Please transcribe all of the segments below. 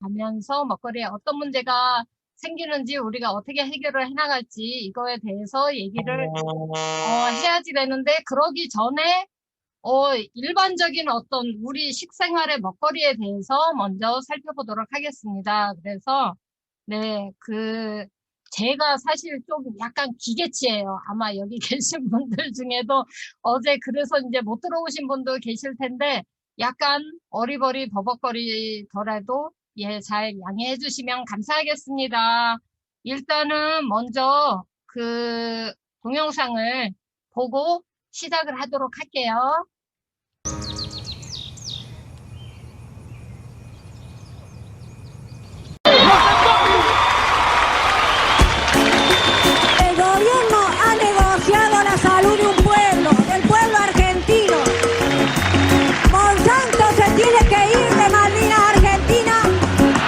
가면서 먹거리에 어떤 문제가 생기는지 우리가 어떻게 해결을 해나갈지 이거에 대해서 얘기를 해야지 되는데 그러기 전에 일반적인 어떤 우리 식생활의 먹거리에 대해서 먼저 살펴보도록 하겠습니다. 그래서 네, 제가 사실 좀 약간 기계치예요. 아마 여기 계신 분들 중에도 어제 그래서 이제 못 들어오신 분도 계실 텐데 약간 어리버리 버벅거리더라도 예, 잘 양해해 주시면 감사하겠습니다. 일단은 먼저 동영상을 보고 시작을 하도록 할게요. El gobierno ha negociado la salud de un pueblo, del pueblo argentino. Monsanto se tiene que ir de Malvinas Argentina,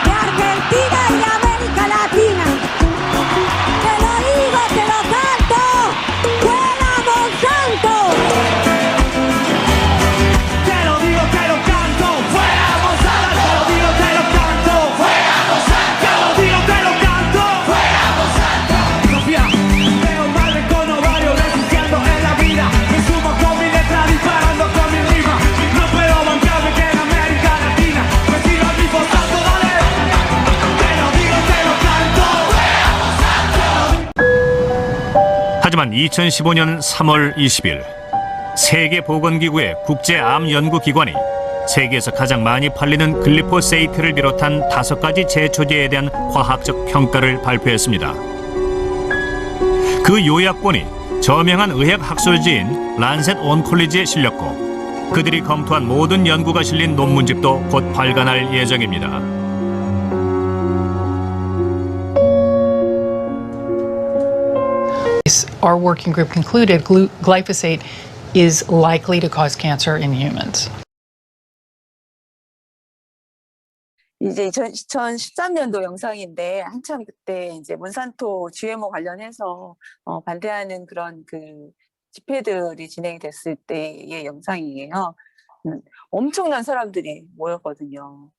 de Argentina y de América Latina. Te lo digo, te lo canto. ¡Fuera Monsanto! Te lo digo, te lo canto. Fuera Monsanto. Te lo digo, te lo canto. Fuera Monsanto. Te lo digo, te lo canto. Fuera Monsanto. Sofía, veo un mal con ovario resistiendo en la vida. Me sumo con mi letra disparando con mi rima. No puedo bancarme que en América Latina me sigo al mismo salto, dale. Te lo digo, te lo canto. Fuera Monsanto. 하지만 2015년 3월 20일 세계보건기구의 국제암연구기관이 세계에서 가장 많이 팔리는 글리포세이트를 비롯한 5가지 제초제에 대한 과학적 평가를 발표했습니다. 그 요약본이 저명한 의학학술지인 란셋 온콜리지에 실렸고 그들이 검토한 모든 연구가 실린 논문집도 곧 발간할 예정입니다. Our working group concluded glyphosate is likely to cause cancer in humans. 이제 2013년도 영상인데 한참 그때 이제 몬산토 GMO 관련해서 반대하는 그런 집회들이 진행이 됐을 때의 영상이에요. 엄청난 사람들이 모였거든요.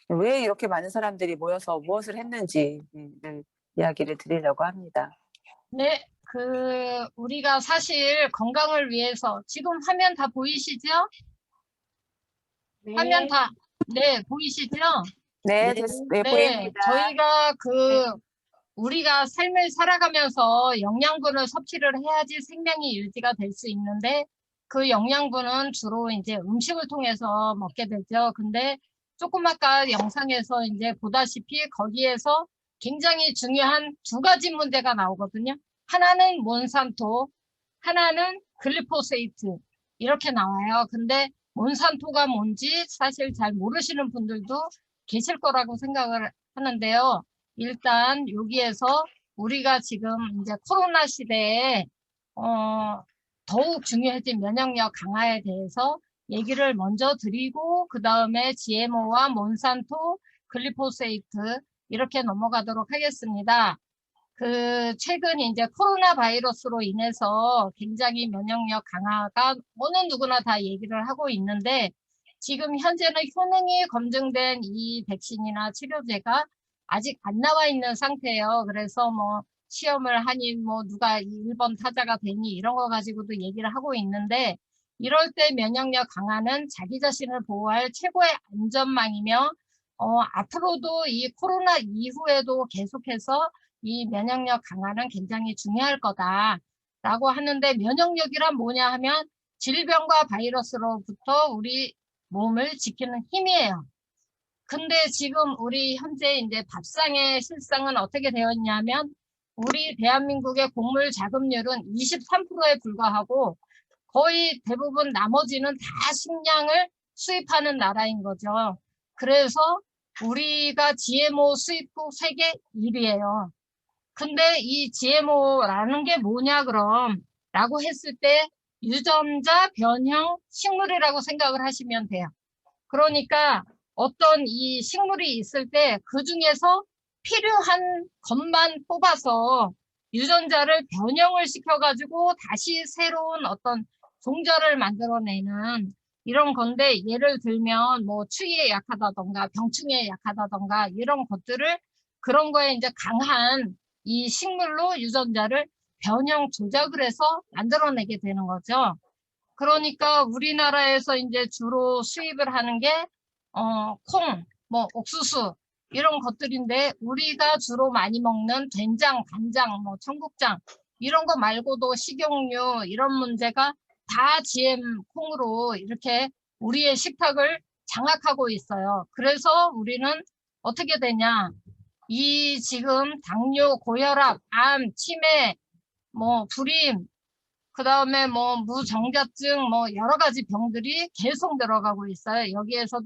왜 이렇게 많은 사람들이 모여서 무엇을 했는지 이야기를 드리려고 합니다. 네, 우리가 사실 건강을 위해서 지금 화면 다 보이시죠? 네. 화면 다, 네, 보이시죠? 네, 네, 보입니다. 저희가 우리가 삶을 살아가면서 영양분을 섭취를 해야지 생명이 유지가 될 수 있는데 그 영양분은 주로 이제 음식을 통해서 먹게 되죠. 근데 조금 아까 영상에서 이제 보다시피 거기에서 굉장히 중요한 2가지 문제가 나오거든요. 하나는 몬산토, 하나는 글리포세이트 이렇게 나와요. 근데 몬산토가 뭔지 사실 잘 모르시는 분들도 계실 거라고 생각을 하는데요. 일단 여기에서 우리가 지금 이제 코로나 시대에 더욱 중요해진 면역력 강화에 대해서 얘기를 먼저 드리고 그 다음에 GMO와 몬산토, 글리포세이트 이렇게 넘어가도록 하겠습니다. 최근 이제 코로나 바이러스로 인해서 굉장히 면역력 강화가 어느 누구나 다 얘기를 하고 있는데 지금 현재는 효능이 검증된 이 백신이나 치료제가 아직 안 나와 있는 상태예요. 그래서 뭐 시험을 하니 뭐 누가 1번 타자가 되니 이런 거 가지고도 얘기를 하고 있는데 이럴 때 면역력 강화는 자기 자신을 보호할 최고의 안전망이며 앞으로도 이 코로나 이후에도 계속해서 이 면역력 강화는 굉장히 중요할 거다라고 하는데 면역력이란 뭐냐 하면 질병과 바이러스로부터 우리 몸을 지키는 힘이에요. 근데 지금 우리 현재 이제 밥상의 실상은 어떻게 되어 있냐면 우리 대한민국의 곡물 자급률은 23%에 불과하고 거의 대부분 나머지는 다 식량을 수입하는 나라인 거죠. 그래서 우리가 GMO 수입국 세계 1위예요. 근데 이 GMO라는 게 뭐냐 그럼 라고 했을 때 유전자 변형 식물이라고 생각을 하시면 돼요. 그러니까 어떤 이 식물이 있을 때 그 중에서 필요한 것만 뽑아서 유전자를 변형을 시켜가지고 다시 새로운 어떤 종자를 만들어내는 이런 건데 예를 들면 뭐 추위에 약하다던가 병충해에 약하다던가 이런 것들을 그런 거에 이제 강한 이 식물로 유전자를 변형 조작을 해서 만들어내게 되는 거죠. 그러니까 우리나라에서 이제 주로 수입을 하는 게 콩, 뭐 옥수수 이런 것들인데 우리가 주로 많이 먹는 된장, 간장, 뭐 청국장 이런 거 말고도 식용유 이런 문제가 다 GM 콩으로 이렇게 우리의 식탁을 장악하고 있어요. 그래서 우리는 어떻게 되냐? 이 지금 당뇨, 고혈압, 암, 치매, 뭐 불임, 그다음에 뭐 무정자증 뭐 여러 가지 병들이 계속 들어가고 있어요. 여기에서도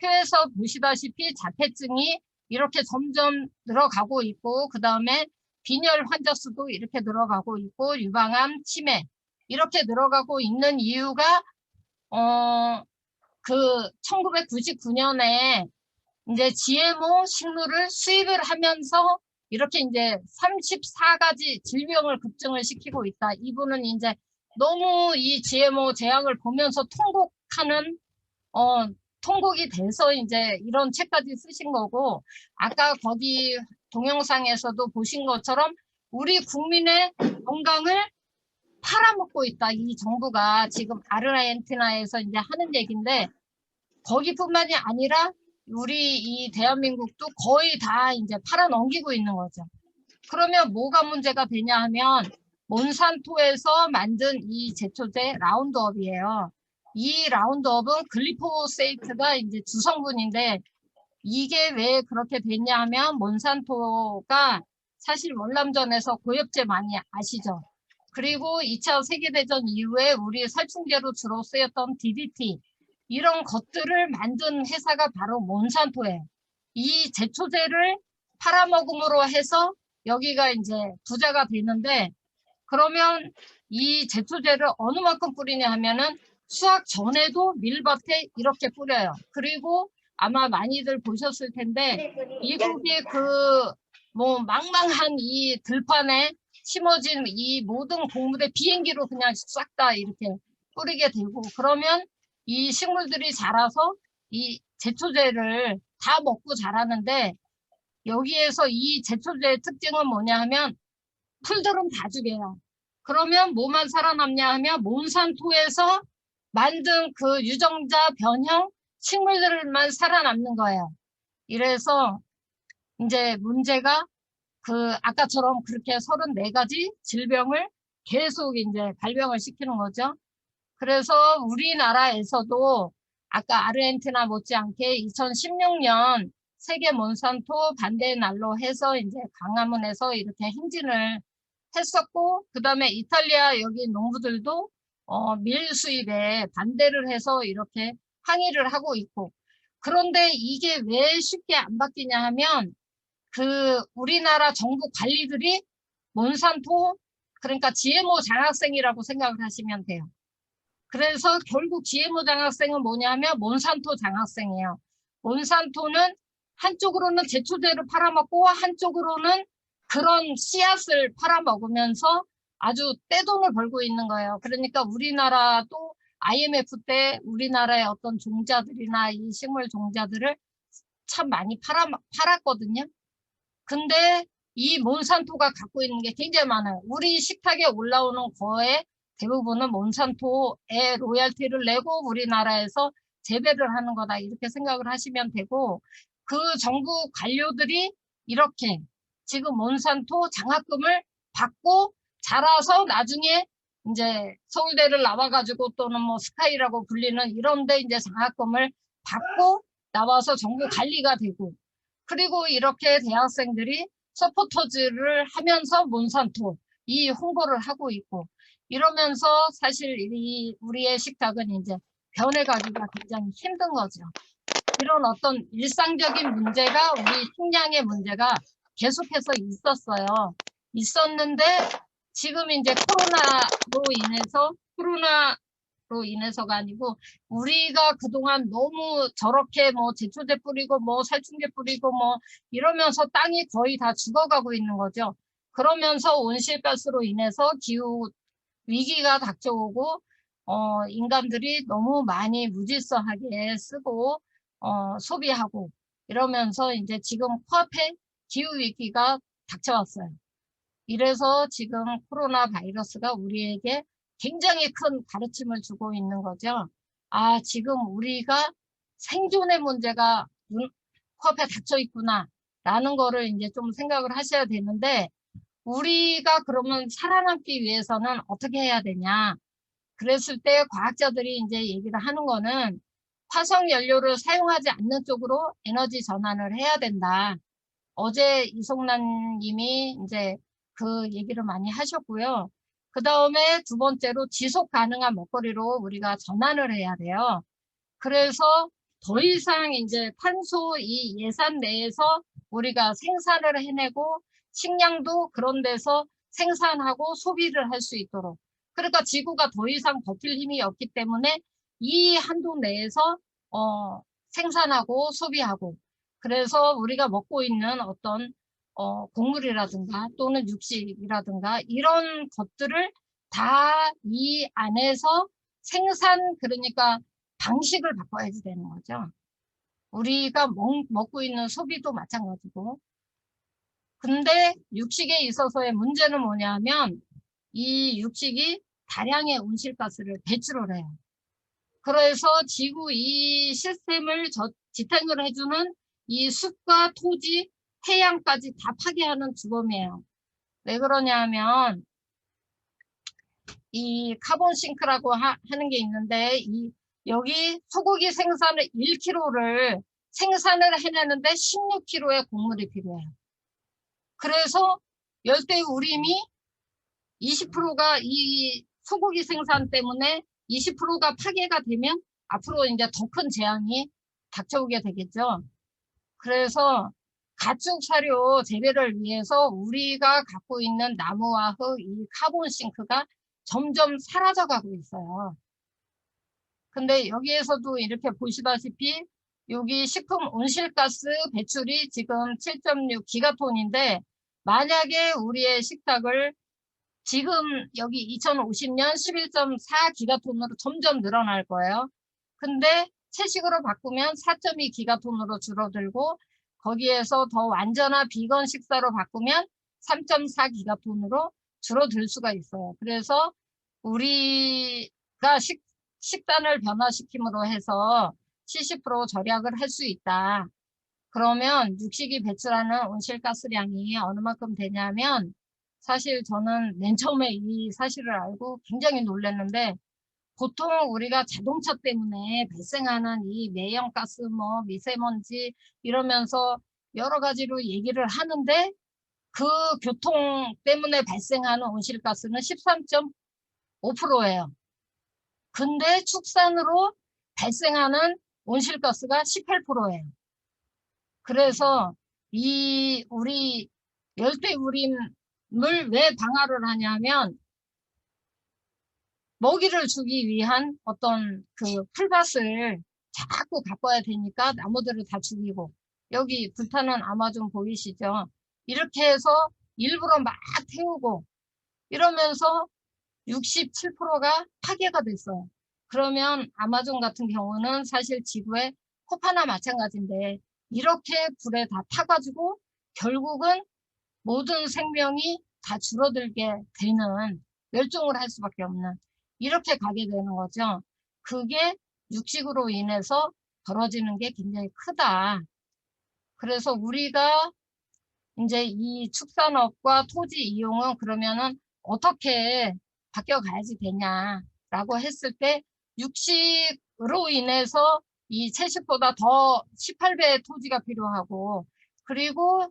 표에서 보시다시피 자폐증이 이렇게 점점 늘어가고 있고 그다음에 빈혈 환자 수도 이렇게 늘어가고 있고 유방암, 치매 이렇게 늘어가고 있는 이유가 그 1999년에 이제 GMO 식물을 수입을 하면서 이렇게 이제 34가지 질병을 급증을 시키고 있다. 이분은 이제 너무 이 GMO 제약을 보면서 통곡이 돼서 이제 이런 책까지 쓰신 거고, 아까 거기 동영상에서도 보신 것처럼 우리 국민의 건강을 팔아먹고 있다. 이 정부가 지금 아르헨티나에서 이제 하는 얘기인데, 거기뿐만이 아니라 우리 이 대한민국도 거의 다 이제 팔아넘기고 있는 거죠. 그러면 뭐가 문제가 되냐 하면 몬산토에서 만든 이 제초제 라운드업이에요. 이 라운드업은 글리포세이트가 이제 주성분인데 이게 왜 그렇게 됐냐 하면 몬산토가 사실 월남전에서 고엽제 많이 아시죠? 그리고 2차 세계대전 이후에 우리 살충제로 주로 쓰였던 DDT 이런 것들을 만든 회사가 바로 몬산토예요. 이 제초제를 팔아먹음으로 해서 여기가 이제 부자가 되는데, 그러면 이 제초제를 어느 만큼 뿌리냐 하면은 수확 전에도 밀밭에 이렇게 뿌려요. 그리고 아마 많이들 보셨을 텐데 미국의 그 뭐 망망한 이 들판에 심어진 이 모든 곡물의 비행기로 그냥 싹 다 이렇게 뿌리게 되고, 그러면 이 식물들이 자라서 이 제초제를 다 먹고 자라는데, 여기에서 이 제초제의 특징은 뭐냐 하면 풀들은 다 죽여요. 그러면 뭐만 살아남냐 하면 몬산토에서 만든 그 유전자 변형 식물들만 살아남는 거예요. 이래서 이제 문제가 그 아까처럼 그렇게 34가지 질병을 계속 이제 발병을 시키는 거죠. 그래서 우리나라에서도 아까 아르헨티나 못지않게 2016년 세계 몬산토 반대 날로 해서 이제 광화문에서 이렇게 행진을 했었고, 그 다음에 이탈리아 여기 농부들도 밀 수입에 반대를 해서 이렇게 항의를 하고 있고, 그런데 이게 왜 쉽게 안 바뀌냐 하면 그 우리나라 정부 관리들이 몬산토, 그러니까 GMO 장학생이라고 생각을 하시면 돼요. 그래서 결국 GMO 장학생은 뭐냐면 몬산토 장학생이에요. 몬산토는 한쪽으로는 제초제를 팔아먹고 한쪽으로는 그런 씨앗을 팔아먹으면서 아주 떼돈을 벌고 있는 거예요. 그러니까 우리나라도 IMF 때 우리나라의 어떤 종자들이나 이 식물 종자들을 참 많이 팔았거든요. 근데 이 몬산토가 갖고 있는 게 굉장히 많아요. 우리 식탁에 올라오는 거에 대부분은 몬산토에 로열티를 내고 우리나라에서 재배를 하는 거다, 이렇게 생각을 하시면 되고, 그 정부 관료들이 이렇게 지금 몬산토 장학금을 받고 자라서 나중에 이제 서울대를 나와가지고 또는 뭐 스카이라고 불리는 이런데 이제 장학금을 받고 나와서 정부 관리가 되고, 그리고 이렇게 대학생들이 서포터즈를 하면서 몬산토 이 홍보를 하고 있고, 이러면서 사실 우리의 식탁은 이제 변해가기가 굉장히 힘든 거죠. 이런 어떤 일상적인 문제가, 우리 식량의 문제가 계속해서 있었는데 지금 이제 코로나로 인해서가 아니고 우리가 그동안 너무 저렇게 뭐 제초제 뿌리고 뭐 살충제 뿌리고 뭐 이러면서 땅이 거의 다 죽어가고 있는 거죠. 그러면서 온실가스로 인해서 기후 위기가 닥쳐오고 인간들이 너무 많이 무질서하게 쓰고, 소비하고, 이러면서 이제 지금 코앞에 기후위기가 닥쳐왔어요. 이래서 지금 코로나 바이러스가 우리에게 굉장히 큰 가르침을 주고 있는 거죠. 아, 지금 우리가 생존의 문제가 코앞에 닥쳐 있구나, 라는 거를 이제 좀 생각을 하셔야 되는데, 우리가 그러면 살아남기 위해서는 어떻게 해야 되냐. 그랬을 때 과학자들이 이제 얘기를 하는 거는 화석 연료를 사용하지 않는 쪽으로 에너지 전환을 해야 된다. 어제 이송란 님이 이제 그 얘기를 많이 하셨고요. 그 다음에 두 번째로 지속 가능한 먹거리로 우리가 전환을 해야 돼요. 그래서 더 이상 이제 탄소 이 예산 내에서 우리가 생산을 해내고 식량도 그런 데서 생산하고 소비를 할 수 있도록. 그러니까 지구가 더 이상 버틸 힘이 없기 때문에 이 한도 내에서 생산하고 소비하고, 그래서 우리가 먹고 있는 어떤 곡물이라든가 또는 육식이라든가 이런 것들을 다 이 안에서 생산, 그러니까 방식을 바꿔야지 되는 거죠. 우리가 먹고 있는 소비도 마찬가지고. 근데 육식에 있어서의 문제는 뭐냐면 이 육식이 다량의 온실가스를 배출을 해요. 그래서 지구 이 시스템을 지탱을 해주는 이 숲과 토지, 해양까지 다 파괴하는 주범이에요. 왜 그러냐면 이 카본 싱크라고 하는 게 있는데, 여기 소고기 생산을 1kg를 생산을 해내는데 16kg의 곡물이 필요해요. 그래서 열대우림이 20%가 이 소고기 생산 때문에 20%가 파괴가 되면 앞으로 이제 더 큰 재앙이 닥쳐오게 되겠죠. 그래서 가축 사료 재배를 위해서 우리가 갖고 있는 나무와 흙, 이 카본 싱크가 점점 사라져 가고 있어요. 근데 여기에서도 이렇게 보시다시피 여기 식품 온실가스 배출이 지금 7.6 기가톤인데, 만약에 우리의 식탁을 지금 여기 2050년 11.4 기가톤으로 점점 늘어날 거예요. 근데 채식으로 바꾸면 4.2 기가톤으로 줄어들고, 거기에서 더 완전한 비건 식사로 바꾸면 3.4 기가톤으로 줄어들 수가 있어요. 그래서 우리가 식단을 변화시킴으로 해서 70% 절약을 할 수 있다. 그러면 육식이 배출하는 온실가스량이 어느 만큼 되냐면, 사실 저는 맨 처음에 이 사실을 알고 굉장히 놀랐는데, 보통 우리가 자동차 때문에 발생하는 이 매연가스, 뭐 미세먼지 이러면서 여러 가지로 얘기를 하는데, 그 교통 때문에 발생하는 온실가스는 13.5%예요. 근데 축산으로 발생하는 온실가스가 18%예요. 그래서 우리 열대우림을 왜 방화를 하냐면, 먹이를 주기 위한 어떤 그 풀밭을 자꾸 가꿔야 되니까 나무들을 다 죽이고, 여기 불타는 아마존 보이시죠? 이렇게 해서 일부러 막 태우고 이러면서 67%가 파괴가 됐어요. 그러면 아마존 같은 경우는 사실 지구의 코파나 마찬가지인데, 이렇게 불에 다 타가지고 결국은 모든 생명이 다 줄어들게 되는, 멸종을 할 수밖에 없는, 이렇게 가게 되는 거죠. 그게 육식으로 인해서 벌어지는 게 굉장히 크다. 그래서 우리가 이제 이 축산업과 토지 이용은 그러면은 어떻게 바뀌어가야지 되냐라고 했을 때, 육식으로 인해서 이 채식보다 더 18배의 토지가 필요하고, 그리고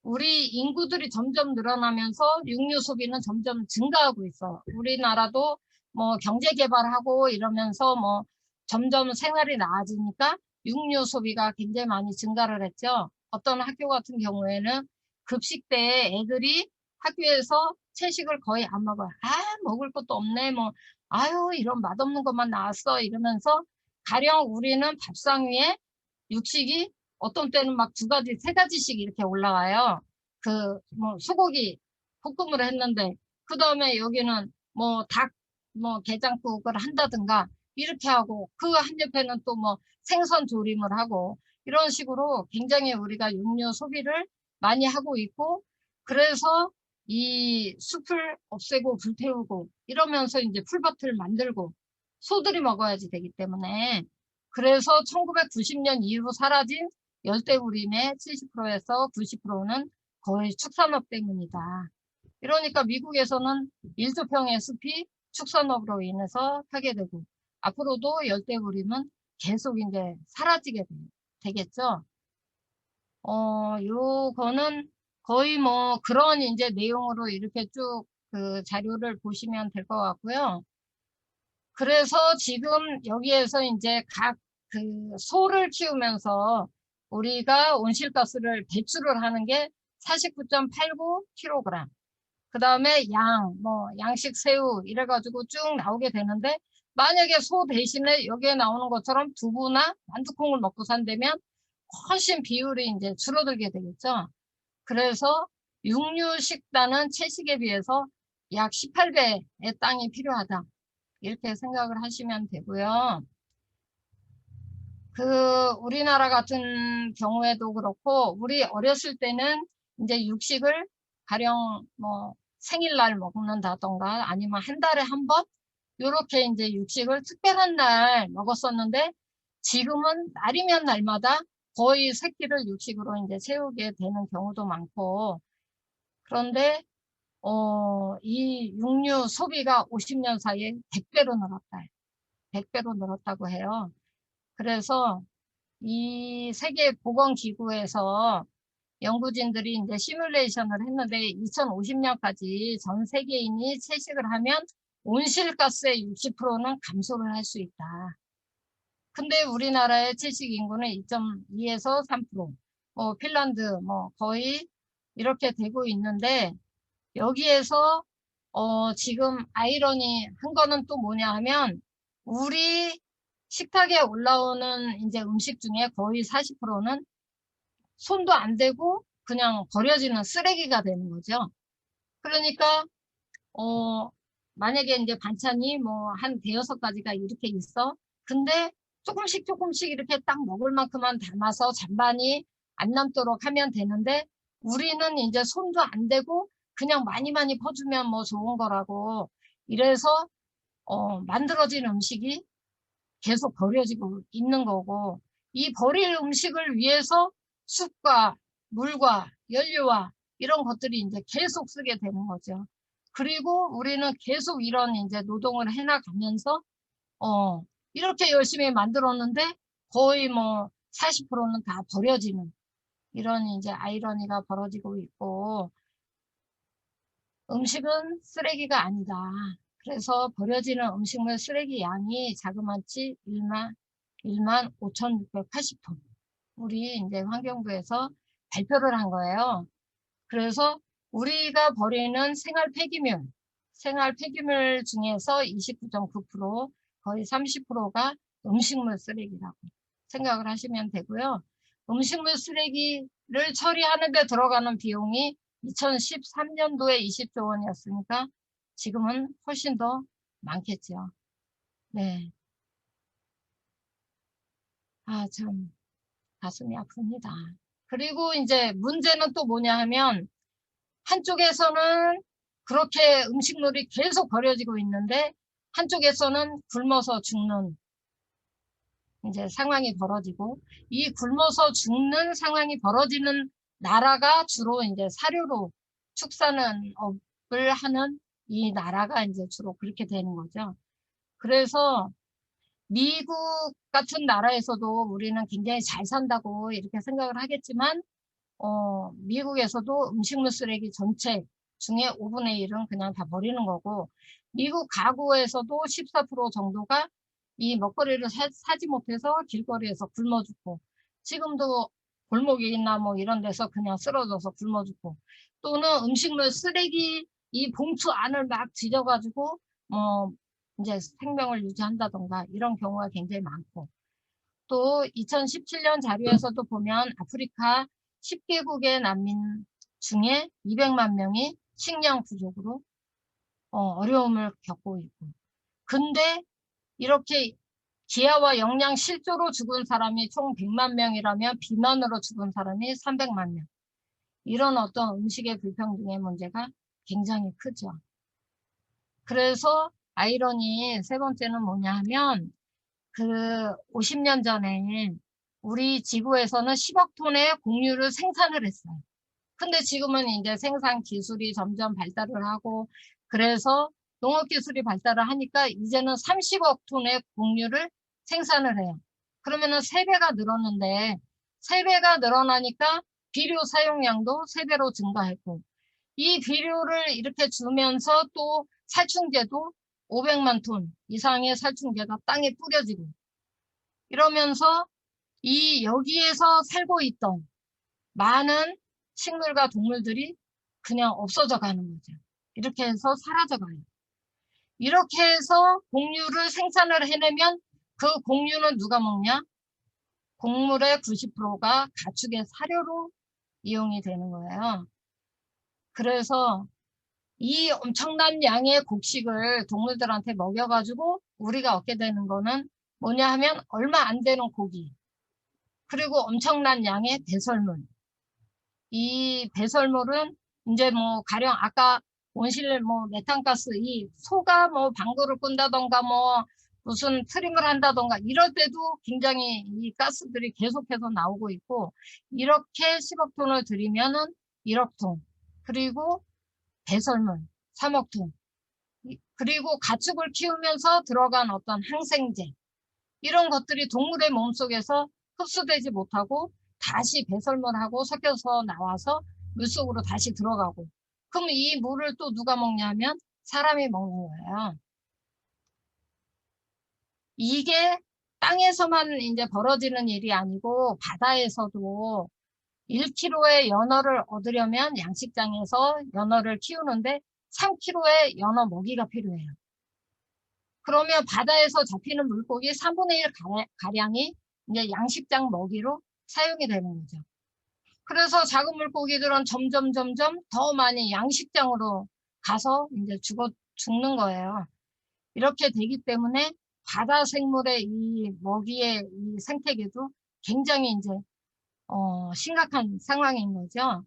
우리 인구들이 점점 늘어나면서 육류 소비는 점점 증가하고 있어. 우리나라도 뭐 경제 개발하고 이러면서 뭐 점점 생활이 나아지니까 육류 소비가 굉장히 많이 증가를 했죠. 어떤 학교 같은 경우에는 급식 때 애들이 학교에서 채식을 거의 안 먹어요. 아, 먹을 것도 없네. 뭐, 아유, 이런 맛없는 것만 나왔어. 이러면서 가령 우리는 밥상 위에 육식이 어떤 때는 막 2가지, 3가지씩 이렇게 올라와요. 뭐 소고기 볶음을 했는데, 그 다음에 여기는 뭐 닭 뭐 게장국을 한다든가 이렇게 하고 그 한 옆에는 또 뭐 생선 조림을 하고 이런 식으로 굉장히 우리가 육류 소비를 많이 하고 있고 그래서 이 숲을 없애고 불태우고 이러면서 이제 풀밭을 만들고 소들이 먹어야지 되기 때문에 그래서 1990년 이후 사라진 열대우림의 70%에서 90%는 거의 축산업 때문이다. 이러니까 미국에서는 1조평의 숲이 축산업으로 인해서 파괴되고 앞으로도 열대우림은 계속 이제 사라지게 되겠죠. 요거는 거의 뭐 그런 이제 내용으로 이렇게 쭉 그 자료를 보시면 될 것 같고요. 그래서 지금 여기에서 이제 각 그 소를 키우면서 우리가 온실가스를 배출을 하는 게 49.89kg. 그 다음에 양식 새우 이래가지고 쭉 나오게 되는데 만약에 소 대신에 여기에 나오는 것처럼 두부나 만두콩을 먹고 산다면 훨씬 비율이 이제 줄어들게 되겠죠. 그래서 육류식단은 채식에 비해서 약 18배의 땅이 필요하다. 이렇게 생각을 하시면 되고요. 우리나라 같은 경우에도 그렇고, 우리 어렸을 때는 이제 육식을 가령 뭐 생일날 먹는다던가 아니면 한 달에 한 번, 요렇게 이제 육식을 특별한 날 먹었었는데, 지금은 날이면 날마다 거의 새끼를 육식으로 이제 채우게 되는 경우도 많고, 그런데, 이 육류 소비가 50년 사이에 100배로 늘었다. 100배로 늘었다고 해요. 그래서 이 세계보건기구에서 연구진들이 이제 시뮬레이션을 했는데 2050년까지 전 세계인이 채식을 하면 온실가스의 60%는 감소를 할 수 있다. 근데 우리나라의 채식 인구는 2.2에서 3%, 핀란드 뭐 거의 이렇게 되고 있는데 여기에서 지금 아이러니한 거는 또 뭐냐 하면 우리 식탁에 올라오는 이제 음식 중에 거의 40%는 손도 안 대고 그냥 버려지는 쓰레기가 되는 거죠. 그러니까 만약에 이제 반찬이 뭐 한 대여섯 가지가 이렇게 있어. 근데 조금씩 이렇게 딱 먹을 만큼만 담아서 잔반이 안 남도록 하면 되는데 우리는 이제 손도 안 대고 그냥 많이 퍼주면 뭐 좋은 거라고 이래서 만들어진 음식이 계속 버려지고 있는 거고 이 버릴 음식을 위해서 숲과 물과 연료와 이런 것들이 이제 계속 쓰게 되는 거죠. 그리고 우리는 계속 이런 이제 노동을 해나가면서 이렇게 열심히 만들었는데 거의 뭐 40%는 다 버려지는 이런 이제 아이러니가 벌어지고 있고 음식은 쓰레기가 아니다. 그래서 버려지는 음식물 쓰레기 양이 자그마치 1만 5,680톤. 우리 이제 환경부에서 발표를 한 거예요. 그래서 우리가 버리는 생활 폐기물 중에서 29.9%, 거의 30%가 음식물 쓰레기라고 생각을 하시면 되고요. 음식물 쓰레기를 처리하는 데 들어가는 비용이 2013년도에 20조 원이었으니까 지금은 훨씬 더 많겠죠. 네. 참 가슴이 아픕니다. 그리고 이제 문제는 또 뭐냐 하면 한쪽에서는 그렇게 음식물이 계속 버려지고 있는데 한쪽에서는 굶어서 죽는 이제 상황이 벌어지고 이 굶어서 죽는 상황이 벌어지는 나라가 주로 이제 사료로 축산업을 하는 이 나라가 이제 주로 그렇게 되는 거죠. 그래서 미국 같은 나라에서도 우리는 굉장히 잘 산다고 이렇게 생각을 하겠지만 미국에서도 음식물 쓰레기 전체 중에 5분의 1은 그냥 다 버리는 거고 미국 가구에서도 14% 정도가 이 먹거리를 사지 못해서 길거리에서 굶어 죽고 지금도 골목이나 뭐 이런 데서 그냥 쓰러져서 굶어 죽고 또는 음식물 쓰레기 이 봉투 안을 막 뒤져가지고 이제 생명을 유지한다던가 이런 경우가 굉장히 많고 또 2017년 자료에서도 보면 아프리카 10개국의 난민 중에 200만 명이 식량 부족으로 어려움을 겪고 있고 근데 이렇게 기아와 영양 실조로 죽은 사람이 총 100만 명이라면 비만으로 죽은 사람이 300만 명. 이런 어떤 음식의 불평등의 문제가 굉장히 크죠. 그래서 아이러니 세 번째는 뭐냐 하면 그 50년 전에 우리 지구에서는 10억 톤의 곡류를 생산을 했어요. 근데 지금은 이제 생산 기술이 점점 발달을 하고 그래서 농업 기술이 발달을 하니까 이제는 30억 톤의 곡류를 생산을 해요. 그러면은 3배가 늘었는데 3배가 늘어나니까 비료 사용량도 3배로 증가했고 이 비료를 이렇게 주면서 또 살충제도 500만 톤 이상의 살충제가 땅에 뿌려지고 이러면서 이 여기에서 살고 있던 많은 식물과 동물들이 그냥 없어져 가는 거죠. 이렇게 해서 사라져 가요. 이렇게 해서 곡류를 생산을 해내면 그 곡류는 누가 먹냐? 곡물의 90%가 가축의 사료로 이용이 되는 거예요. 그래서 이 엄청난 양의 곡식을 동물들한테 먹여가지고 우리가 얻게 되는 거는 뭐냐 하면 얼마 안 되는 고기 그리고 엄청난 양의 배설물. 이 배설물은 이제 뭐 가령 아까 온실 뭐 메탄가스 이 소가 뭐 방구를 꾼다던가 뭐 무슨 트림을 한다던가 이럴 때도 굉장히 이 가스들이 계속해서 나오고 있고 이렇게 10억 톤을 들이면은 1억 톤 그리고 배설물 3억 톤 그리고 가축을 키우면서 들어간 어떤 항생제 이런 것들이 동물의 몸속에서 흡수되지 못하고 다시 배설물하고 섞여서 나와서 물속으로 다시 들어가고 그럼 이 물을 또 누가 먹냐면 사람이 먹는 거예요. 이게 땅에서만 이제 벌어지는 일이 아니고 바다에서도 1kg의 연어를 얻으려면 양식장에서 연어를 키우는데 3kg의 연어 먹이가 필요해요. 그러면 바다에서 잡히는 물고기 3분의 1 가량이 이제 양식장 먹이로 사용이 되는 거죠. 그래서 작은 물고기들은 점점 더 많이 양식장으로 가서 이제 죽는 거예요. 이렇게 되기 때문에 바다 생물의 이 먹이의 이 생태계도 굉장히 이제 심각한 상황인 거죠.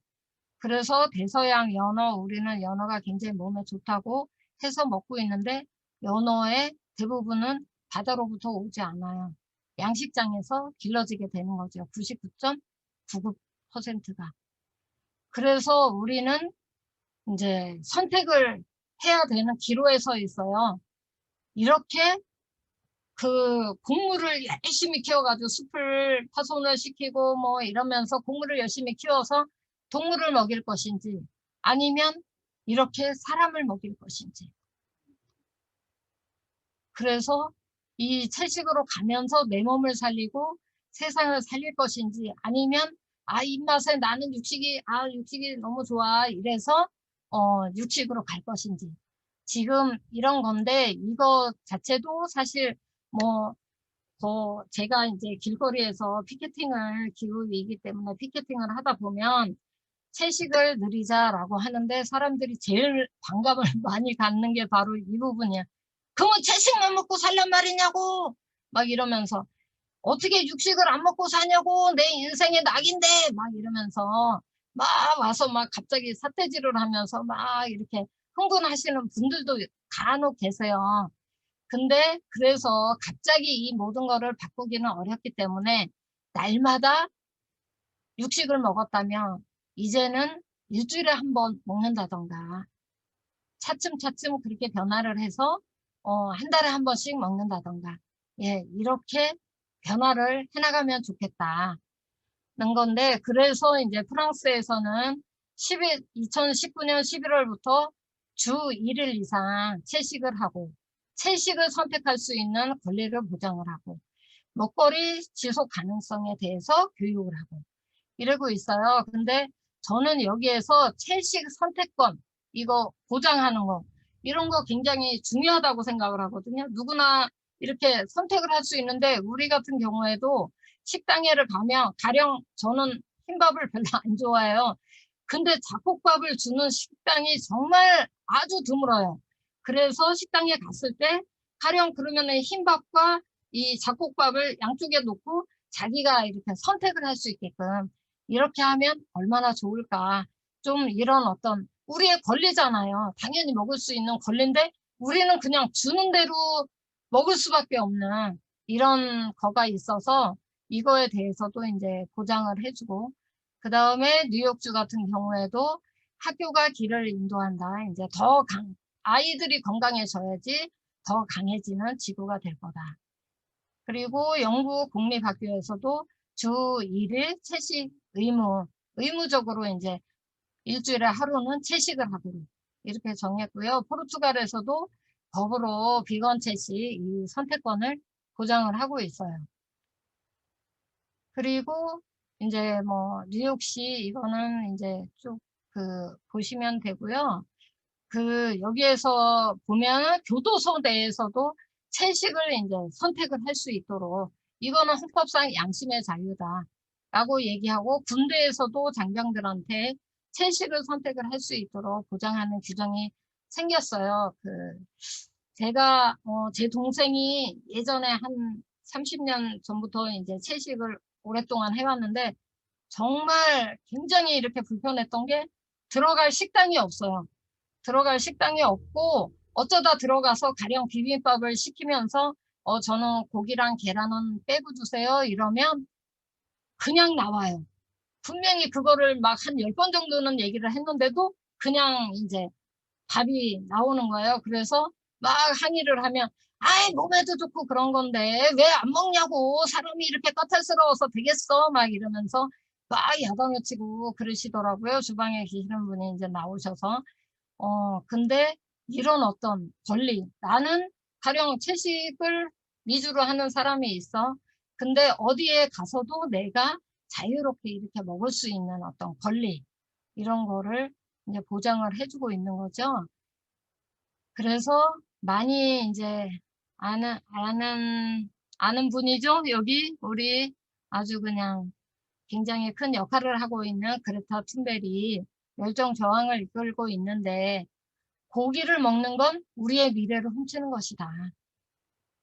그래서 대서양 연어 우리는 연어가 굉장히 몸에 좋다고 해서 먹고 있는데 연어의 대부분은 바다로부터 오지 않아요. 양식장에서 길러지게 되는 거죠. 99.99%가. 그래서 우리는 이제 선택을 해야 되는 기로에 서 있어요. 이렇게 그 곡물을 열심히 키워가지고 숲을 파손을 시키고 뭐 이러면서 곡물을 열심히 키워서 동물을 먹일 것인지 아니면 이렇게 사람을 먹일 것인지. 그래서 이 채식으로 가면서 내 몸을 살리고 세상을 살릴 것인지 아니면 입맛에 나는 육식이 너무 좋아 이래서 육식으로 갈 것인지 지금 이런 건데 이거 자체도 사실 뭐 제가 이제 길거리에서 피켓팅을 기후위기 때문에 피켓팅을 하다 보면 채식을 늘리자라고 하는데 사람들이 제일 반감을 많이 갖는 게 바로 이 부분이야. 그러면 채식만 먹고 살란 말이냐고 막 이러면서 어떻게 육식을 안 먹고 사냐고 내 인생의 낙인데 막 이러면서 막 와서 막 갑자기 삿대질을 하면서 막 이렇게 흥분하시는 분들도 간혹 계세요. 근데 그래서 갑자기 이 모든 거를 바꾸기는 어렵기 때문에 날마다 육식을 먹었다면 이제는 일주일에 한 번 먹는다던가 차츰 그렇게 변화를 해서 한 달에 한 번씩 먹는다던가 예 이렇게 변화를 해나가면 좋겠다는 건데 그래서 이제 프랑스에서는 2019년 11월부터 주 1일 이상 채식을 하고 채식을 선택할 수 있는 권리를 보장을 하고 먹거리 지속 가능성에 대해서 교육을 하고 이러고 있어요. 근데 저는 여기에서 채식 선택권 이거 보장하는 거 이런 거 굉장히 중요하다고 생각을 하거든요. 누구나 이렇게 선택을 할 수 있는데 우리 같은 경우에도 식당에를 가면 가령 저는 흰밥을 별로 안 좋아해요. 근데 잡곡밥을 주는 식당이 정말 아주 드물어요. 그래서 식당에 갔을 때 가령 그러면은 흰밥과 이 잡곡밥을 양쪽에 놓고 자기가 이렇게 선택을 할 수 있게끔 이렇게 하면 얼마나 좋을까. 좀 이런 어떤 우리의 권리잖아요. 당연히 먹을 수 있는 권리인데 우리는 그냥 주는 대로 먹을 수밖에 없는 이런 거가 있어서 이거에 대해서도 이제 보장을 해주고, 그 다음에 뉴욕주 같은 경우에도 학교가 길을 인도한다. 이제 아이들이 건강해져야지 더 강해지는 지구가 될 거다. 그리고 영국 공립학교에서도 주 1일 채식 의무적으로 이제 일주일에 하루는 채식을 하기로 이렇게 정했고요. 포르투갈에서도 법으로 비건 채식 이 선택권을 보장을 하고 있어요. 그리고 이제 뭐 뉴욕시 이거는 이제 쭉 보시면 되고요. 여기에서 보면 교도소 내에서도 채식을 이제 선택을 할 수 있도록 이거는 헌법상 양심의 자유다라고 얘기하고, 군대에서도 장병들한테 채식을 선택을 할 수 있도록 보장하는 규정이 생겼어요. 제가 제 동생이 예전에 한 30년 전부터 이제 채식을 오랫동안 해왔는데 정말 굉장히 이렇게 불편했던 게 들어갈 식당이 없어요. 들어갈 식당이 없고 어쩌다 들어가서 가령 비빔밥을 시키면서 저는 고기랑 계란은 빼고 주세요 이러면 그냥 나와요. 분명히 그거를 막 한 10번 정도는 얘기를 했는데도 그냥 이제 밥이 나오는 거예요. 그래서 막 항의를 하면 아이 몸에도 좋고 그런 건데 왜 안 먹냐고, 사람이 이렇게 까탈스러워서 되겠어 막 이러면서 막 야단을 치고 그러시더라고요. 주방에 계시는 분이 이제 나오셔서 근데 이런 어떤 권리, 나는 가령 채식을 위주로 하는 사람이 있어. 근데 어디에 가서도 내가 자유롭게 이렇게 먹을 수 있는 어떤 권리, 이런 거를 이제 보장을 해주고 있는 거죠. 그래서 많이 이제 아는 분이죠. 여기 우리 아주 그냥 굉장히 큰 역할을 하고 있는 그레타 툰베리 멸종 저항을 이끌고 있는데, 고기를 먹는 건 우리의 미래를 훔치는 것이다.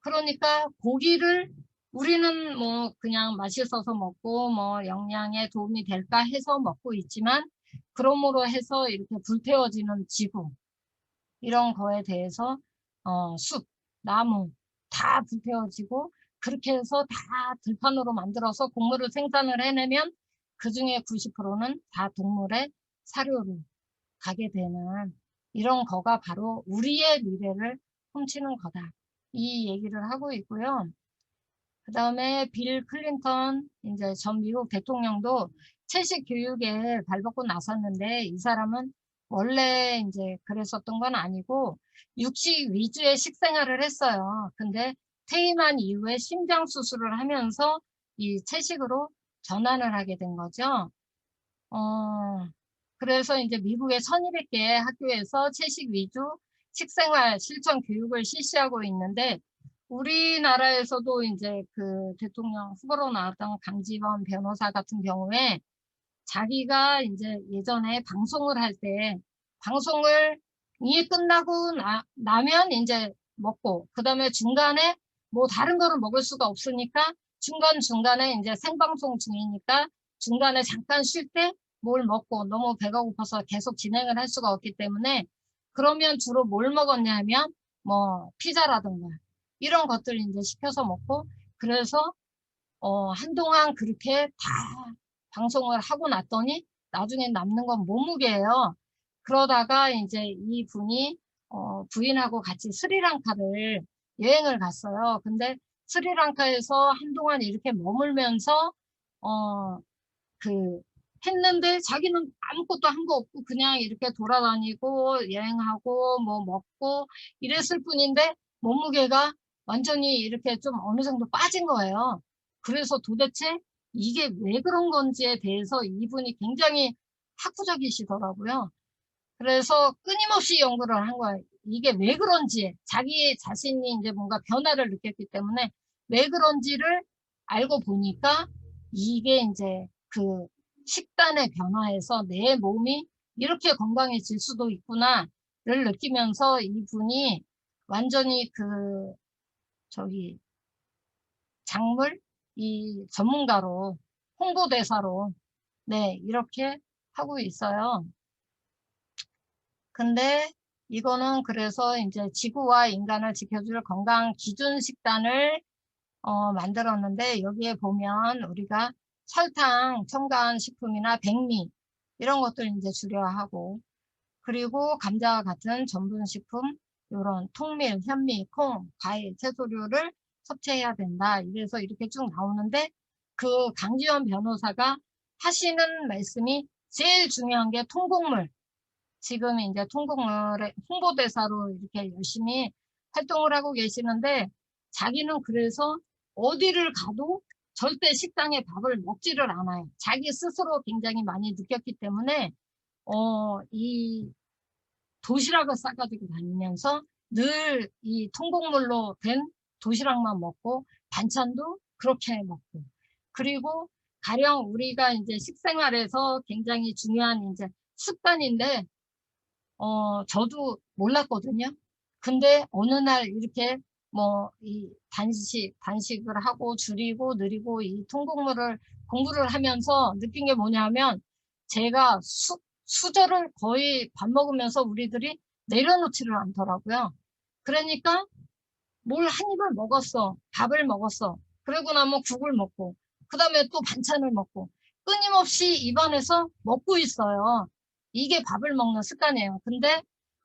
그러니까 고기를 우리는 뭐 그냥 맛있어서 먹고 뭐 영양에 도움이 될까 해서 먹고 있지만, 그러므로 해서 이렇게 불태워지는 지구, 이런 거에 대해서 숲, 나무 다 불태워지고 그렇게 해서 다 들판으로 만들어서 곡물을 생산을 해내면 그 중에 90%는 다 동물의 사료로 가게 되는 이런 거가 바로 우리의 미래를 훔치는 거다. 이 얘기를 하고 있고요. 그 다음에 빌 클린턴 이제 전 미국 대통령도 채식 교육에 발벗고 나섰는데, 이 사람은 원래 이제 그랬었던 건 아니고 육식 위주의 식생활을 했어요. 근데 퇴임한 이후에 심장 수술을 하면서 이 채식으로 전환을 하게 된 거죠. 그래서 이제 미국의 1200개의 학교에서 채식 위주 식생활 실천 교육을 실시하고 있는데, 우리나라에서도 이제 대통령 후보로 나왔던 강지원 변호사 같은 경우에 자기가 이제 예전에 방송을 할 때 방송이 끝나고 나면 이제 먹고, 그 다음에 중간에 뭐 다른 거를 먹을 수가 없으니까 중간중간에 이제 생방송 중이니까 중간에 잠깐 쉴 때 뭘 먹고, 너무 배가 고파서 계속 진행을 할 수가 없기 때문에 그러면 주로 뭘 먹었냐 하면 뭐 피자라든가 이런 것들 이제 시켜서 먹고, 그래서 한동안 그렇게 다 방송을 하고 났더니 나중에 남는 건 몸무게예요. 그러다가 이제 이 분이 부인하고 같이 스리랑카를 여행을 갔어요. 근데 스리랑카에서 한동안 이렇게 머물면서 했는데 자기는 아무것도 한 거 없고 그냥 이렇게 돌아다니고 여행하고 뭐 먹고 이랬을 뿐인데 몸무게가 완전히 이렇게 좀 어느 정도 빠진 거예요. 그래서 도대체 이게 왜 그런 건지에 대해서 이분이 굉장히 학구적이시더라고요. 그래서 끊임없이 연구를 한 거예요. 이게 왜 그런지, 자기 자신이 이제 뭔가 변화를 느꼈기 때문에 왜 그런지를 알고 보니까 이게 이제 식단의 변화에서 내 몸이 이렇게 건강해질 수도 있구나를 느끼면서 이분이 완전히 저기 작물 이 전문가로 홍보대사로 네, 이렇게 하고 있어요. 근데 이거는 그래서 이제 지구와 인간을 지켜줄 건강 기준 식단을 만들었는데 여기에 보면 우리가 설탕, 첨가한 식품이나 백미 이런 것들 이제 줄여야 하고 그리고 감자와 같은 전분 식품 이런 통밀, 현미, 콩, 과일, 채소류를 섭취해야 된다. 이래서 이렇게 쭉 나오는데 그 강지원 변호사가 하시는 말씀이 제일 중요한 게 통곡물. 지금 이제 통곡물의 홍보대사로 이렇게 열심히 활동을 하고 계시는데 자기는 그래서 어디를 가도 절대 식당에 밥을 먹지를 않아요. 자기 스스로 굉장히 많이 느꼈기 때문에 이 도시락을 싸가지고 다니면서 늘 이 통곡물로 된 도시락만 먹고 반찬도 그렇게 먹고 그리고 가령 우리가 이제 식생활에서 굉장히 중요한 이제 습관인데 저도 몰랐거든요. 근데 어느 날 이렇게 뭐 이 단식을 하고 줄이고 느리고 이 통곡물을 공부를 하면서 느낀 게 뭐냐면 제가 수저를 거의 밥 먹으면서 우리들이 내려놓지를 않더라고요. 그러니까 뭘 한 입을 먹었어. 밥을 먹었어. 그러고 나면 국을 먹고 그 다음에 또 반찬을 먹고 끊임없이 입안에서 먹고 있어요. 이게 밥을 먹는 습관이에요. 근데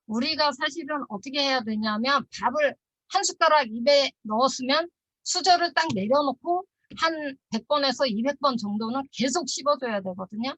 우리가 사실은 어떻게 해야 되냐면 밥을 한 숟가락 입에 넣었으면 수저를 딱 내려놓고 한 100번에서 200번 정도는 계속 씹어줘야 되거든요.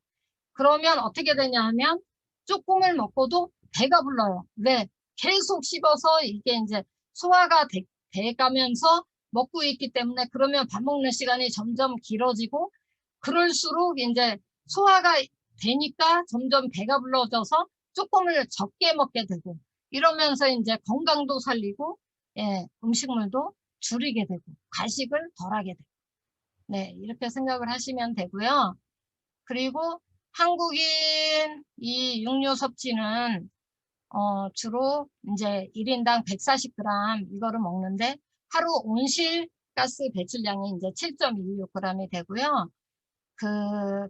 그러면 어떻게 되냐 하면 조금을 먹고도 배가 불러요. 왜? 계속 씹어서 이게 이제 소화가 돼가면서 먹고 있기 때문에 그러면 밥 먹는 시간이 점점 길어지고 그럴수록 이제 소화가 되니까 점점 배가 불러져서 조금을 적게 먹게 되고 이러면서 이제 건강도 살리고 예, 음식물도 줄이게 되고 과식을 덜 하게 되고 네, 이렇게 생각을 하시면 되고요. 그리고 한국인 이 육류 섭취는 주로 이제 1인당 140g 이거를 먹는데 하루 온실가스 배출량이 이제 7.26g이 되고요. 그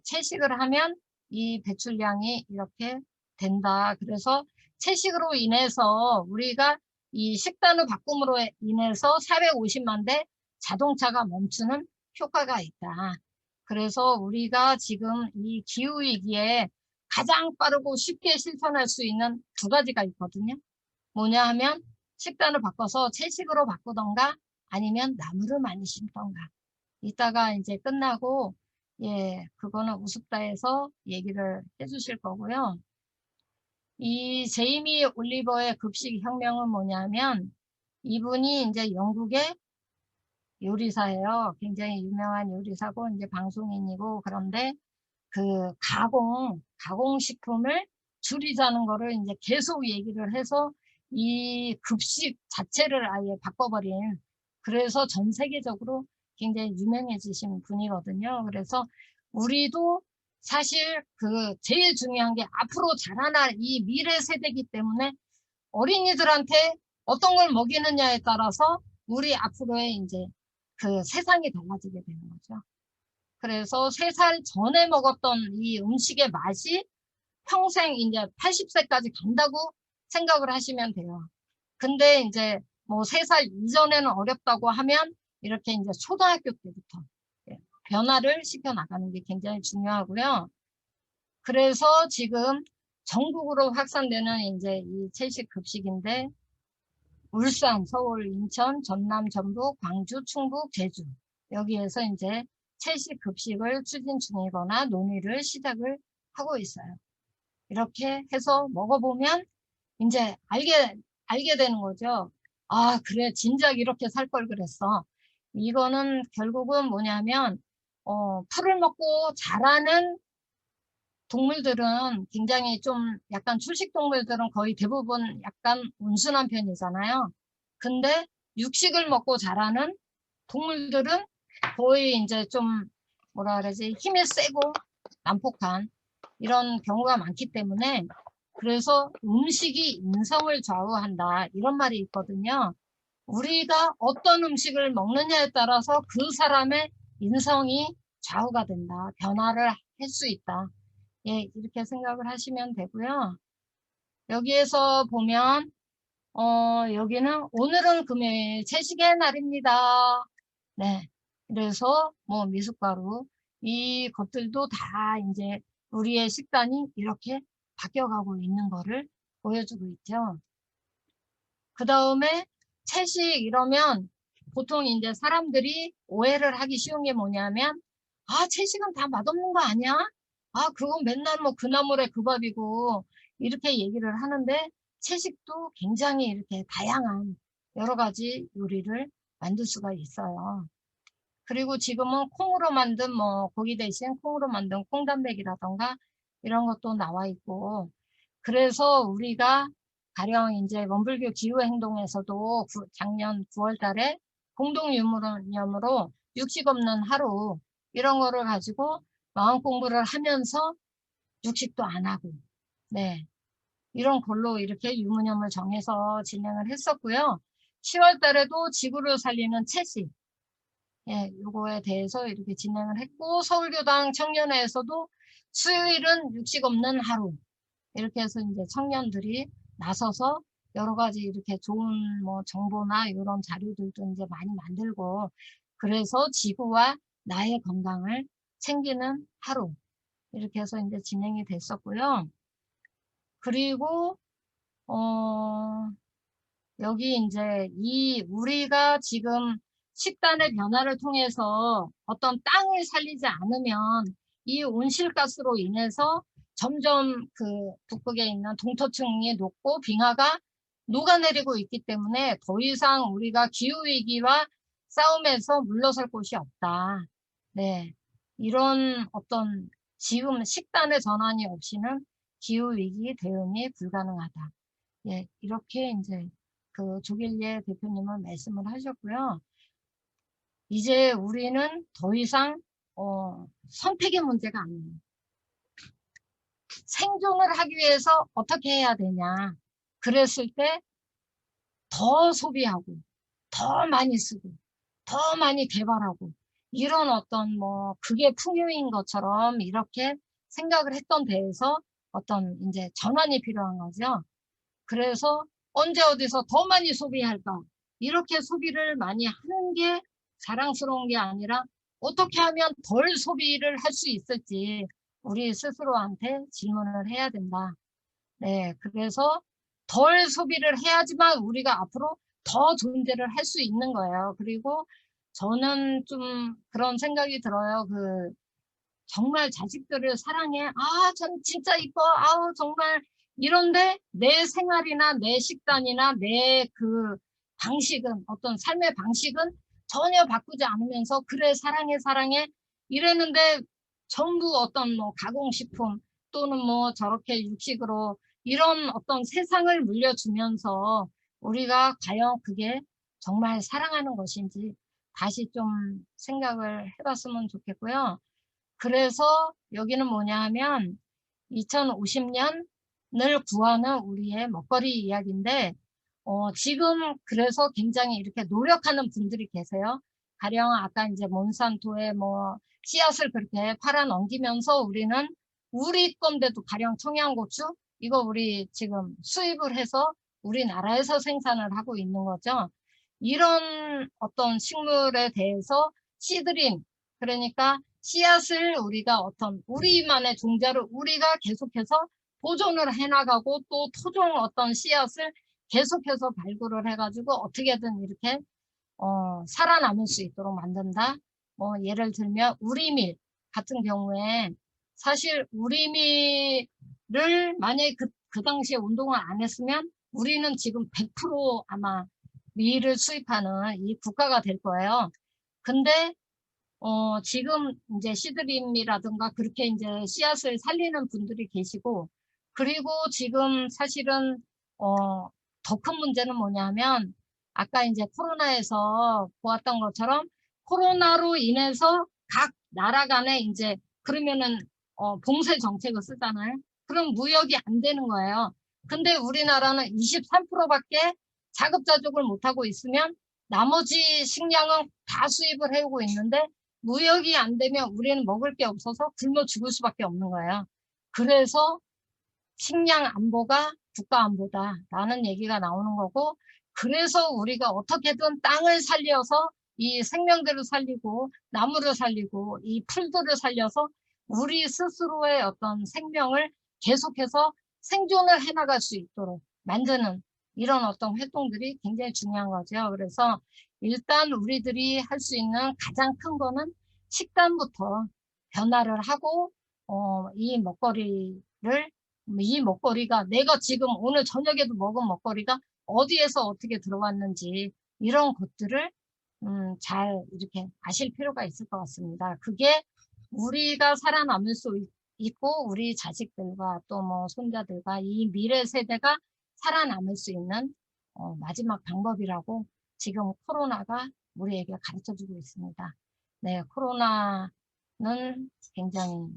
채식을 하면 이 배출량이 이렇게 된다. 그래서 채식으로 인해서 우리가 이 식단을 바꿈으로 인해서 450만 대 자동차가 멈추는 효과가 있다. 그래서 우리가 지금 이 기후위기에 가장 빠르고 쉽게 실천할 수 있는 두 가지가 있거든요. 뭐냐 하면 식단을 바꿔서 채식으로 바꾸던가 아니면 나무를 많이 심던가. 이따가 이제 끝나고 예, 그거는 우습다해서 얘기를 해주실 거고요. 이 제이미 올리버의 급식 혁명은 뭐냐면 이분이 이제 영국의 요리사예요. 굉장히 유명한 요리사고 이제 방송인이고 그런데 그 가공식품을 줄이자는 거를 이제 계속 얘기를 해서 이 급식 자체를 아예 바꿔버린 그래서 전 세계적으로 굉장히 유명해지신 분이거든요. 그래서 우리도 사실 그 제일 중요한 게 앞으로 자라날 이 미래 세대이기 때문에 어린이들한테 어떤 걸 먹이느냐에 따라서 우리 앞으로의 이제 그 세상이 달라지게 되는 거죠. 그래서 3살 전에 먹었던 이 음식의 맛이 평생 이제 80세까지 간다고 생각을 하시면 돼요. 근데 이제 뭐 3살 이전에는 어렵다고 하면 이렇게 이제 초등학교 때부터 변화를 시켜 나가는 게 굉장히 중요하고요. 그래서 지금 전국으로 확산되는 이제 이 채식 급식인데 울산, 서울, 인천, 전남, 전북, 광주, 충북, 제주 여기에서 이제 채식 급식을 추진 중이거나 논의를 시작을 하고 있어요. 이렇게 해서 먹어보면 이제 알게 되는 거죠. 아, 그래, 진작 이렇게 살 걸 그랬어. 이거는 결국은 뭐냐면, 풀을 먹고 자라는 동물들은 굉장히 좀 약간 초식 동물들은 거의 대부분 약간 온순한 편이잖아요. 근데 육식을 먹고 자라는 동물들은 거의 이제 좀 뭐라 그러지 힘이 세고 난폭한 이런 경우가 많기 때문에 그래서 음식이 인성을 좌우한다 이런 말이 있거든요. 우리가 어떤 음식을 먹느냐에 따라서 그 사람의 인성이 좌우가 된다. 변화를 할 수 있다. 예, 이렇게 생각을 하시면 되고요. 여기에서 보면 여기는 오늘은 금요일 채식의 날입니다. 네. 그래서 뭐 미숫가루 이 것들도 다 이제 우리의 식단이 이렇게 바뀌어가고 있는 거를 보여주고 있죠. 그 다음에 채식 이러면 보통 이제 사람들이 오해를 하기 쉬운 게 뭐냐면, 아, 채식은 다 맛없는 거 아니야? 아, 그건 맨날 뭐 그나물에 그 밥이고 이렇게 얘기를 하는데, 채식도 굉장히 이렇게 다양한 여러 가지 요리를 만들 수가 있어요. 그리고 지금은 콩으로 만든 뭐 고기 대신 콩으로 만든 콩단백이라던가 이런 것도 나와 있고, 그래서 우리가 가령 이제 원불교 기후행동에서도 작년 9월 달에 공동유무념으로 육식 없는 하루 이런 거를 가지고 마음 공부를 하면서 육식도 안 하고, 네, 이런 걸로 이렇게 유무념을 정해서 진행을 했었고요. 10월 달에도 지구를 살리는 채식, 예, 요거에 대해서 이렇게 진행을 했고, 서울교당 청년회에서도 수요일은 육식 없는 하루 이렇게 해서 이제 청년들이 나서서 여러 가지 이렇게 좋은 뭐 정보나 이런 자료들도 이제 많이 만들고, 그래서 지구와 나의 건강을 챙기는 하루 이렇게 해서 이제 진행이 됐었고요. 그리고 여기 이제 우리가 지금 식단의 변화를 통해서 어떤 땅을 살리지 않으면 이 온실가스로 인해서 점점 그 북극에 있는 동토층이 녹고 빙하가 녹아내리고 있기 때문에 더 이상 우리가 기후위기와 싸움에서 물러설 곳이 없다. 네. 이런 어떤 지금 식단의 전환이 없이는 기후위기 대응이 불가능하다. 예, 이렇게 이제 그 조길예 대표님은 말씀을 하셨고요. 이제 우리는 더 이상 선택의 문제가 아니에요. 생존을 하기 위해서 어떻게 해야 되냐. 그랬을 때 더 소비하고 더 많이 쓰고 더 많이 개발하고 이런 어떤 뭐 그게 풍요인 것처럼 이렇게 생각을 했던 데에서 어떤 이제 전환이 필요한 거죠. 그래서 언제 어디서 더 많이 소비할까? 이렇게 소비를 많이 하는 게 자랑스러운 게 아니라 어떻게 하면 덜 소비를 할 수 있을지 우리 스스로한테 질문을 해야 된다. 네, 그래서 덜 소비를 해야지만 우리가 앞으로 더 존재를 할 수 있는 거예요. 그리고 저는 좀 그런 생각이 들어요. 정말 자식들을 사랑해. 아, 전 진짜 이뻐. 아우, 정말. 이런데 내 생활이나 내 식단이나 내 그 방식은, 어떤 삶의 방식은 전혀 바꾸지 않으면서, 그래, 사랑해, 사랑해. 이랬는데 전부 어떤 뭐 가공식품 또는 뭐 저렇게 육식으로 이런 어떤 세상을 물려주면서 우리가 과연 그게 정말 사랑하는 것인지 다시 좀 생각을 해봤으면 좋겠고요. 그래서 여기는 뭐냐 하면 2050년을 구하는 우리의 먹거리 이야기인데, 지금 그래서 굉장히 이렇게 노력하는 분들이 계세요. 가령 아까 이제 몬산토에 뭐 씨앗을 그렇게 팔아 넘기면서 우리는 우리 건데도 가령 청양고추 이거 우리 지금 수입을 해서 우리나라에서 생산을 하고 있는 거죠. 이런 어떤 식물에 대해서 씨드린, 그러니까 씨앗을 우리가 어떤 우리만의 종자를 우리가 계속해서 보존을 해나가고 또 토종 어떤 씨앗을 계속해서 발굴을 해가지고 어떻게든 이렇게 살아남을 수 있도록 만든다. 뭐 예를 들면 우리밀 같은 경우에 사실 우리밀을 만약에 그 당시에 운동을 안 했으면 우리는 지금 100% 아마 밀을 수입하는 이 국가가 될 거예요. 근데 지금 이제 씨드림이라든가 그렇게 이제 씨앗을 살리는 분들이 계시고, 그리고 지금 사실은 더 큰 문제는 뭐냐면 아까 이제 코로나에서 보았던 것처럼 코로나로 인해서 각 나라 간에 이제 그러면은 봉쇄 정책을 쓰잖아요. 그럼 무역이 안 되는 거예요. 근데 우리나라는 23%밖에 자급자족을 못하고 있으면 나머지 식량은 다 수입을 해오고 있는데 무역이 안 되면 우리는 먹을 게 없어서 굶어 죽을 수밖에 없는 거예요. 그래서 식량 안보가 국가 안보다라는 얘기가 나오는 거고, 그래서 우리가 어떻게든 땅을 살려서 이 생명들을 살리고 나무를 살리고 이 풀들을 살려서 우리 스스로의 어떤 생명을 계속해서 생존을 해나갈 수 있도록 만드는 이런 어떤 활동들이 굉장히 중요한 거죠. 그래서 일단 우리들이 할 수 있는 가장 큰 거는 식단부터 변화를 하고 이 먹거리가 내가 지금 오늘 저녁에도 먹은 먹거리가 어디에서 어떻게 들어왔는지 이런 것들을 잘 이렇게 아실 필요가 있을 것 같습니다. 그게 우리가 살아남을 수 있고 우리 자식들과 또 뭐 손자들과 이 미래 세대가 살아남을 수 있는 마지막 방법이라고 지금 코로나가 우리에게 가르쳐주고 있습니다. 네, 코로나는 굉장히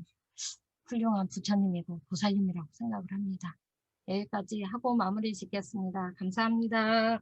훌륭한 부처님이고 보살님이라고 생각을 합니다. 여기까지 하고 마무리 짓겠습니다. 감사합니다.